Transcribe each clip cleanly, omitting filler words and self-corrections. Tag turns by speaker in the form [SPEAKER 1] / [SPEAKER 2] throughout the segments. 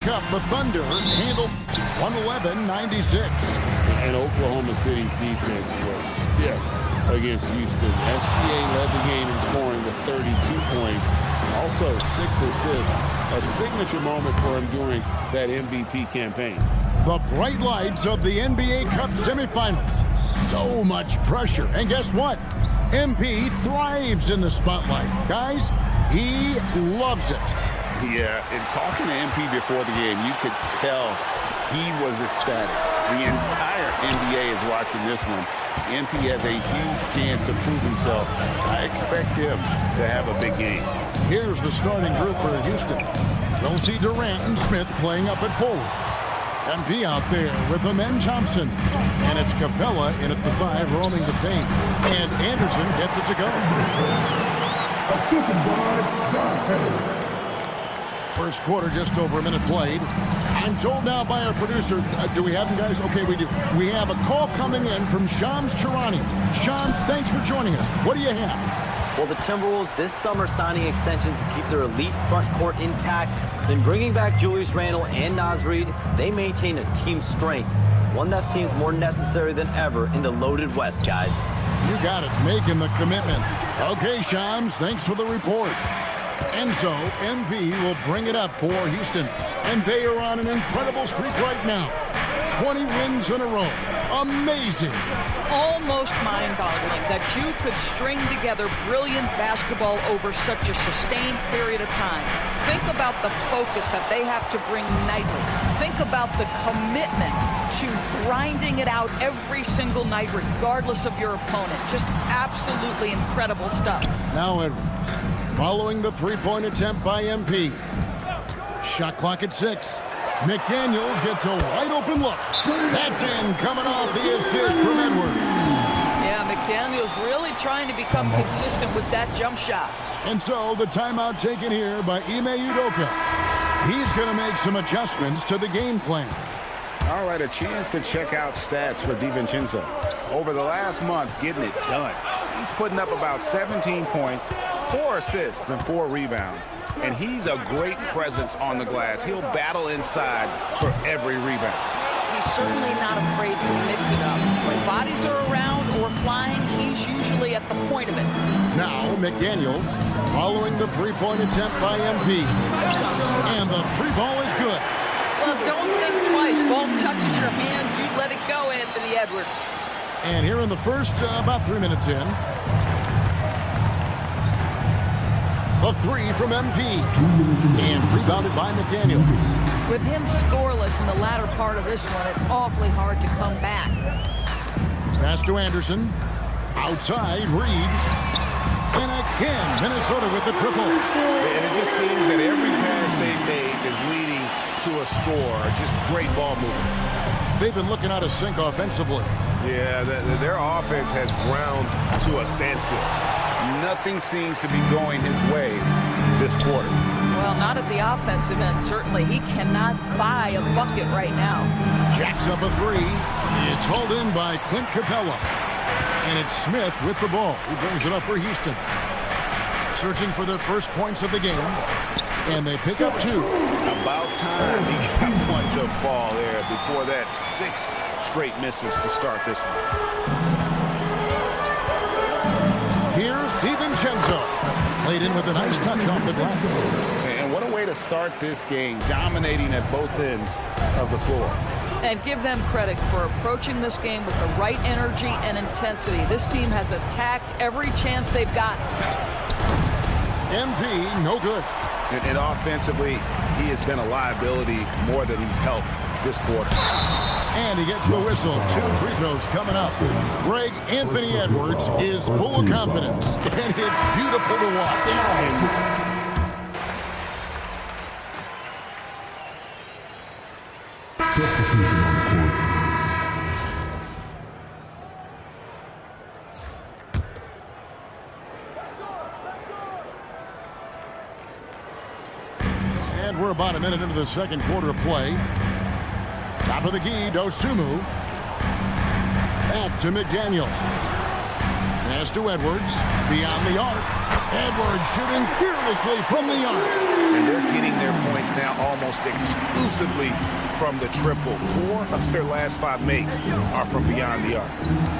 [SPEAKER 1] Cup, the Thunder handled 111-96.
[SPEAKER 2] And Oklahoma City's defense was stiff against Houston. SGA led the game in scoring with 32 points. Also 6 assists, a signature moment for him during that MVP campaign.
[SPEAKER 1] The bright lights of the NBA Cup semifinals. So much pressure. And guess what? MP thrives in the spotlight. Guys, he loves it.
[SPEAKER 3] Yeah, and talking to MP before the game, you could tell he was ecstatic. The entire NBA is watching this one. MP has a huge chance to prove himself. I expect him to have a big game.
[SPEAKER 1] Here's the starting group for Houston. We'll see Durant and Smith playing up at forward. MP out there with Amen Thompson. And it's Capella in at the 5 roaming the paint. And Anderson gets it to go.
[SPEAKER 4] Assistant guard,
[SPEAKER 1] First quarter, just over a minute played. I'm told now by our producer, do we have them, guys? Okay, we do. We have a call coming in from Shams Charania. Shams, thanks for joining us. What do you have?
[SPEAKER 5] Well, the Timberwolves this summer signing extensions to keep their elite front court intact. Then bringing back Julius Randle and Naz Reid, they maintain a team strength, one that seems more necessary than ever in the loaded West, guys.
[SPEAKER 1] You got it, making the commitment. Okay, Shams, thanks for the report. And so, MP will bring it up for Houston. And they are on an incredible streak right now. 20 wins in a row. Amazing.
[SPEAKER 6] Almost mind-boggling that you could string together brilliant basketball over such a sustained period of time. Think about the focus that they have to bring nightly. Think about the commitment to grinding it out every single night, regardless of your opponent. Just absolutely incredible stuff.
[SPEAKER 1] Now Edwards, following the three-point attempt by MP. Shot clock at 6. McDaniels gets a wide-open look. That's in, coming off the assist from Edwards.
[SPEAKER 6] Yeah, McDaniels really trying to become consistent with that jump shot.
[SPEAKER 1] And so the timeout taken here by Ime Udoka. He's going to make some adjustments to the game plan.
[SPEAKER 3] All right, a chance to check out stats for DiVincenzo. Over the last month, getting it done. He's putting up about 17 points, 4 assists, and 4 rebounds. And he's a great presence on the glass. He'll battle inside for every rebound.
[SPEAKER 6] He's certainly not afraid to mix it up. When bodies are around or flying, he's usually at the point of it.
[SPEAKER 1] Now McDaniels following the three-point attempt by MP. And the three ball is good.
[SPEAKER 6] Well, don't think twice. Ball touches your hands, you let it go, Anthony Edwards.
[SPEAKER 1] And here in the first, about 3 minutes in. The three from MP. And rebounded by McDaniels.
[SPEAKER 6] With him scoreless in the latter part of this one, it's awfully hard to come back.
[SPEAKER 1] Pass to Anderson. Outside, Reed. And again, Minnesota with the triple.
[SPEAKER 3] And it just seems that every pass they've made is leading to a score. Just great ball movement.
[SPEAKER 1] They've been looking out of sync offensively.
[SPEAKER 3] Yeah, their offense has ground to a standstill. Nothing seems to be going his way this quarter.
[SPEAKER 6] Well, not at the offensive end, certainly. He cannot buy a bucket right now.
[SPEAKER 1] Jacks up a three. It's hauled in by Clint Capella. And it's Smith with the ball. He brings it up for Houston. Searching for their first points of the game. And they pick up 2.
[SPEAKER 3] About time he got one to fall there before that 6 straight misses to start this one.
[SPEAKER 1] Here's DiVincenzo. Played in with a nice touch off the glass.
[SPEAKER 3] And what a way to start this game, dominating at both ends of the floor.
[SPEAKER 6] And give them credit for approaching this game with the right energy and intensity. This team has attacked every chance they've gotten.
[SPEAKER 1] MP, no good.
[SPEAKER 3] And offensively, he has been a liability more than he's helped this quarter.
[SPEAKER 1] And he gets the whistle. 2 free throws coming up. Greg, Anthony Edwards is full of confidence. And it's beautiful to watch.
[SPEAKER 4] Substitution on the court.
[SPEAKER 1] And we're about a minute into the second quarter of play. Top of the key, Dosunmu. Back to McDaniel. Pass to Edwards. Beyond the arc. Edwards shooting fearlessly from the arc.
[SPEAKER 3] And they're getting their points now almost exclusively from the triple. 4 of their last 5 makes are from beyond the arc.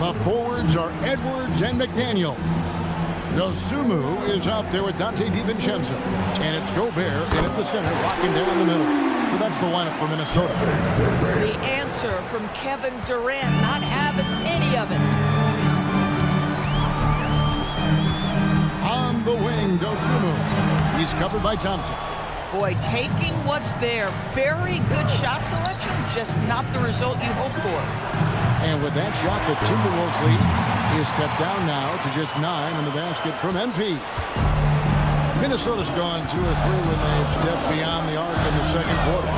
[SPEAKER 1] The forwards are Edwards and McDaniel. Dosumu is out there with Dante DiVincenzo. And it's Gobert in at the center, rocking down the middle. So that's the lineup for Minnesota.
[SPEAKER 6] The answer from Kevin Durant, not having any of it.
[SPEAKER 1] On the wing, Dosumu. He's covered by Thompson.
[SPEAKER 6] Boy, taking what's there. Very good shot selection, just not the result you hope for.
[SPEAKER 1] And with that shot, the Timberwolves lead is cut down now to just 9 in the basket from MP. Minnesota's gone 2 of 3 when they've stepped beyond the arc in the second quarter.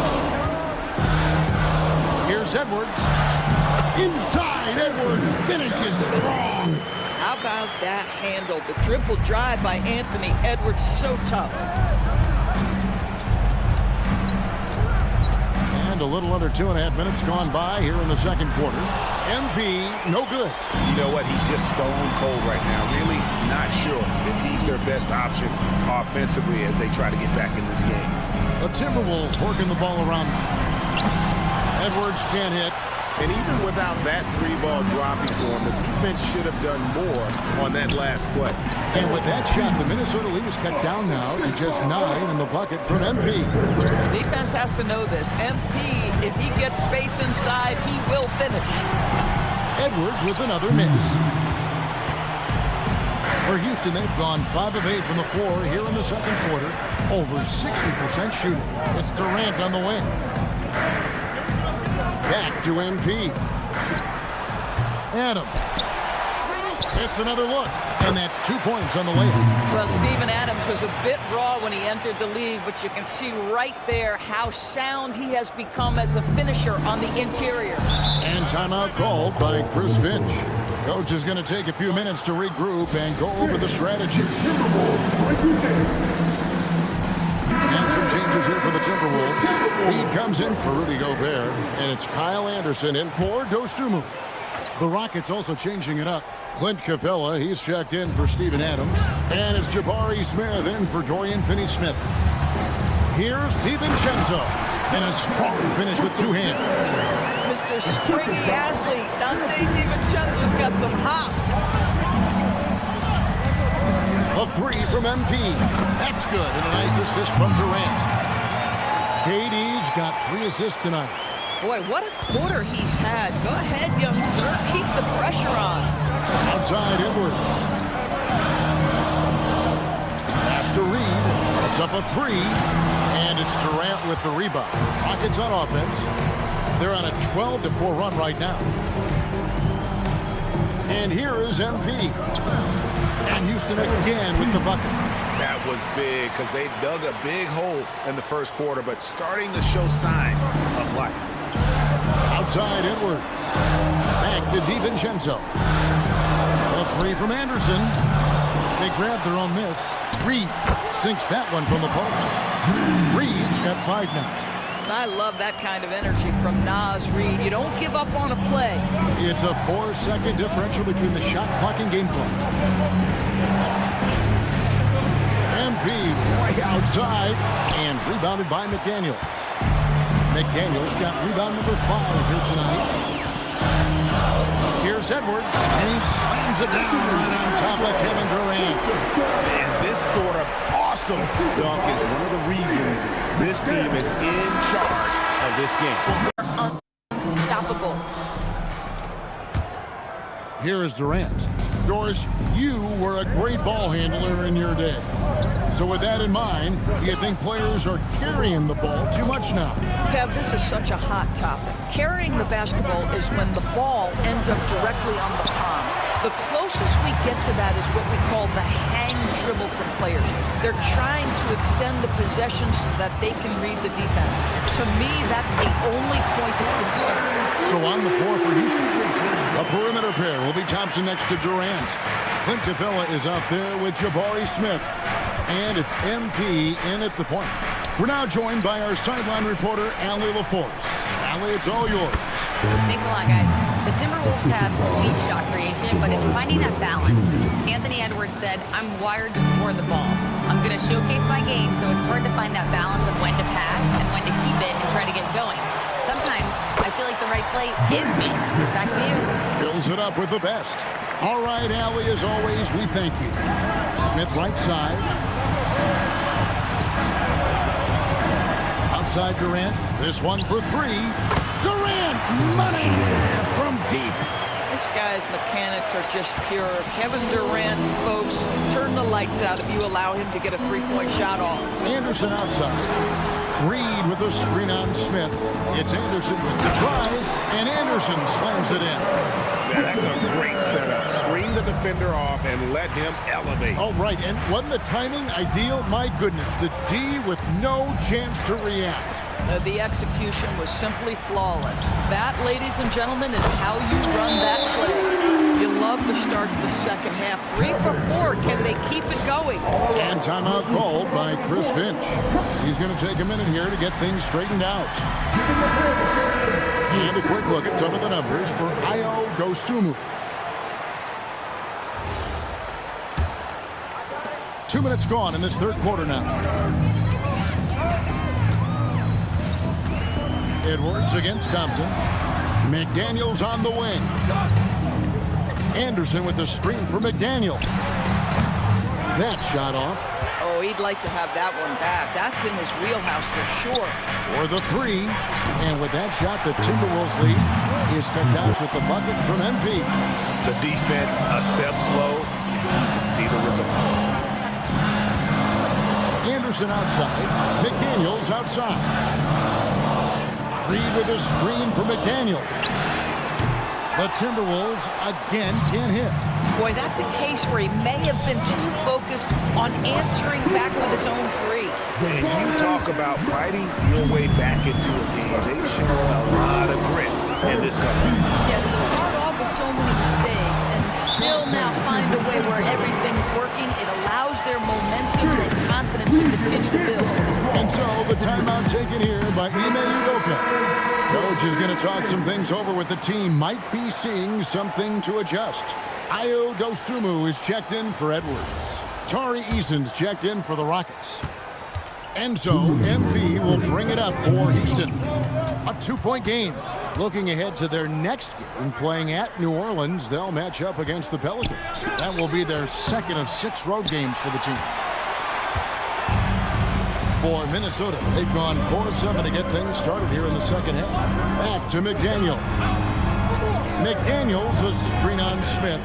[SPEAKER 1] Here's Edwards. Inside, Edwards finishes strong.
[SPEAKER 6] How about that handle? The triple drive by Anthony Edwards, so tough.
[SPEAKER 1] And a little under 2.5 minutes gone by here in the second quarter. MP, no good.
[SPEAKER 3] You know what? He's just stone cold right now. Really not sure if he's their best option offensively as they try to get back in this game.
[SPEAKER 1] The Timberwolves working the ball around. Edwards can't hit.
[SPEAKER 3] And even without that 3-ball dropping for him, the defense should have done more on that last play.
[SPEAKER 1] And with that shot, the Minnesota lead is cut down now to just 9 in the bucket from MP.
[SPEAKER 6] Defense has to know this. MP, if he gets space inside, he will finish.
[SPEAKER 1] Edwards with another miss. For Houston, they've gone 5 of 8 from the floor here in the second quarter. Over 60% shooting. It's Durant on the wing. Back to MP. Adams. It's another look. And that's 2 points on the layup.
[SPEAKER 6] Well, Steven Adams was a bit raw when he entered the league, but you can see right there how sound he has become as a finisher on the interior.
[SPEAKER 1] And timeout called by Chris Finch. Coach is going to take a few minutes to regroup and go over the strategy. And some changes here for the Timberwolves. He comes in for Rudy Gobert, and it's Kyle Anderson in for Dosumu. The Rockets also changing it up. Clint Capella, he's checked in for Steven Adams. And it's Jabari Smith in for Dorian Finney-Smith. Here's DiVincenzo. And a strong finish with 2 hands.
[SPEAKER 6] Mr. Springy athlete, Dante DiVincenzo's got some hops.
[SPEAKER 1] A 3 from MP. That's good. And a nice assist from Durant. KD's got 3 assists tonight.
[SPEAKER 6] Boy, what a quarter he's had. Go ahead, young sir. Keep the pressure on.
[SPEAKER 1] Outside Edwards. Pass to Reed. It's up a 3. And it's Durant with the rebound. Rockets on offense. They're on a 12-4 run right now. And here is MP. And Houston again with the bucket.
[SPEAKER 3] That was big because they dug a big hole in the first quarter, but starting to show signs of life.
[SPEAKER 1] Outside Edwards. Back to DiVincenzo. A 3 from Anderson. They grabbed their own miss. Reed sinks that one from the post. Reed's got 5 now.
[SPEAKER 6] I love that kind of energy from Naz Reid. You don't give up on a play.
[SPEAKER 1] It's a 4-second differential between the shot clock and game clock. MP way outside and rebounded by McDaniels. McDaniels got rebound number 5 here tonight. Here's Edwards, and he slams it down right on top of Kevin Durant.
[SPEAKER 3] And this sort of awesome dunk is one of the reasons this team is in charge of this game.
[SPEAKER 6] Unstoppable.
[SPEAKER 1] Here is Durant. Doris, you were a great ball handler in your day. So with that in mind, do you think players are carrying the ball too much now?
[SPEAKER 6] Kev, this is such a hot topic. Carrying the basketball is when the ball ends up directly on the palm. The closest we get to that is what we call the hang dribble from players. They're trying to extend the possession so that they can read the defense. To me, that's the only point of concern.
[SPEAKER 1] So on the floor for Houston, a perimeter pair will be Thompson next to Durant. Clint Capella is out there with Jabari Smith. And it's MP in at the point. We're now joined by our sideline reporter, Allie LaForce. Allie, it's all yours.
[SPEAKER 7] Thanks a lot, guys. The Timberwolves have elite shot creation, but it's finding that balance. Anthony Edwards said, "I'm wired to score the ball. I'm going to showcase my game, so it's hard to find that balance of when to pass and when to keep it and try to get going. Sometimes I feel like the right play is me." Back to you.
[SPEAKER 1] Fills it up with the best. All right, Allie, as always, we thank you. Smith right side. Outside Durant. This one for three. Durant, money from deep.
[SPEAKER 6] This guy's mechanics are just pure. Kevin Durant, folks, turn the lights out if you allow him to get a three-point shot off.
[SPEAKER 1] Anderson outside. Reed with a screen on Smith. It's Anderson with the drive, and Anderson slams it in.
[SPEAKER 3] Yeah, that's a great setup. Screen the defender off and let him elevate.
[SPEAKER 1] Oh, right, and wasn't the timing ideal? My goodness, the D with no chance to react.
[SPEAKER 6] The execution was simply flawless. That, ladies and gentlemen, is how you run that play. You love the start to the second half. 3 for 4. Can they keep it going?
[SPEAKER 1] And timeout called by Chris Finch. He's going to take a minute here to get things straightened out. And a quick look at some of the numbers for Ayo Dosunmu. 2 minutes gone in this third quarter now. Edwards against Thompson. McDaniels on the wing. Anderson with the screen for McDaniel. That shot off.
[SPEAKER 6] Oh, he'd like to have that one back. That's in his wheelhouse for sure.
[SPEAKER 1] For the three. And with that shot, the Timberwolves lead. Here's Kadash with the bucket from MP.
[SPEAKER 3] The defense a step slow. You can see the results.
[SPEAKER 1] Anderson outside. McDaniels outside. Reed with a screen for McDaniel. The Timberwolves again can't hit.
[SPEAKER 6] Boy, that's a case where he may have been too focused on answering back with his own three.
[SPEAKER 3] And you talk about fighting your way back into a game. They've shown a lot of grit in this comeback.
[SPEAKER 6] Yeah, to start off with so many mistakes and still now find a way where everything is working, it allows their momentum and confidence to continue to build.
[SPEAKER 1] And so the timeout taken here by Ime Udoka. Coach is going to talk some things over with the team. Might be seeing something to adjust. Ayo Dosunmu is checked in for Edwards. Tari Eason's checked in for the Rockets. And so MP will bring it up for Houston. A 2-point game. Looking ahead to their next game, playing at New Orleans, they'll match up against the Pelicans. That will be their second of 6 road games for the team. For Minnesota, they've gone 4 of 7 to get things started here in the second half. Back to McDaniel. McDaniels a screen on Smith.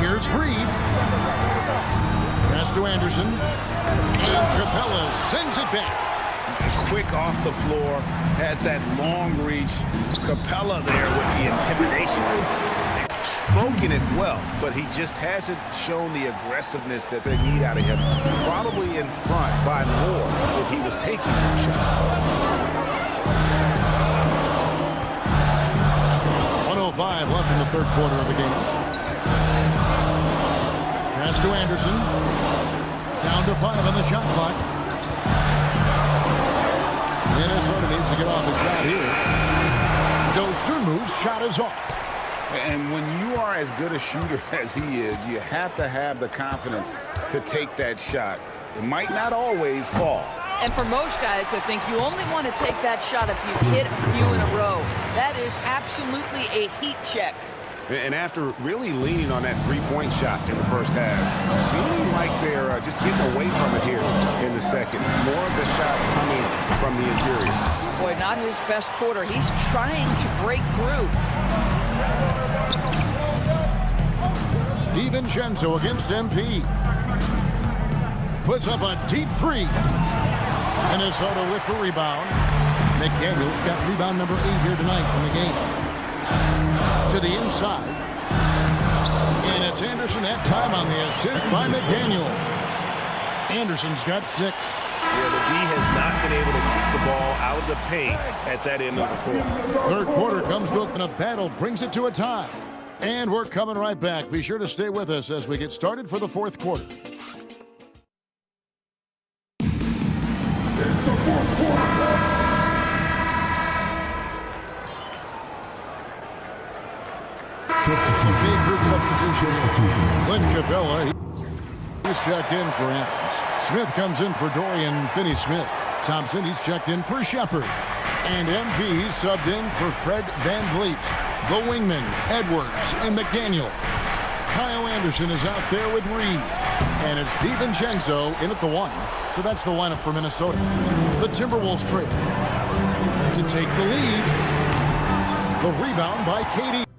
[SPEAKER 1] Here's Reed. Pass to Anderson. And Capella sends it back.
[SPEAKER 3] Quick off the floor, has that long reach. Capella there with the intimidation. Stroking it well, but he just hasn't shown the aggressiveness that they need out of him. Probably in front by more if he was taking more shots.
[SPEAKER 1] 1:05 left in the third quarter of the game. Pass to Anderson. Down to 5 on the shot clock. Minnesota needs to get off his shot here. Dosunmu's shot is off.
[SPEAKER 3] And when you are as good a shooter as he is, you have to have the confidence to take that shot. It might not always fall.
[SPEAKER 6] And for most guys, I think you only want to take that shot if you hit a few in a row. That is absolutely a heat check.
[SPEAKER 3] And after really leaning on that three-point shot in the first half, seeming like they're just getting away from it here in the second. More of the shots coming from the interior.
[SPEAKER 6] Boy, not his best quarter. He's trying to break through.
[SPEAKER 1] DiVincenzo against MP. Puts up a deep three. Minnesota with the rebound. McDaniels got rebound number 8 here tonight in the game. To the inside. And it's Anderson that time on the assist by McDaniel. Anderson's got 6.
[SPEAKER 3] Yeah, the D has not been able to keep the ball out of the paint at that end of the court.
[SPEAKER 1] Third quarter comes to a battle, brings it to a tie. And we're coming right back. Be sure to stay with us as we get started for the fourth quarter. substitution. Clint Capella, he's checked in for Adams. Smith comes in for Dorian Finney-Smith. Thompson, he's checked in for Shepard. And MV subbed in for Fred Van Vliet. The wingman, Edwards and McDaniel. Kyle Anderson is out there with Reed. And it's DiVincenzo in at the 1. So that's the lineup for Minnesota. The Timberwolves trail to take the lead. The rebound by KD.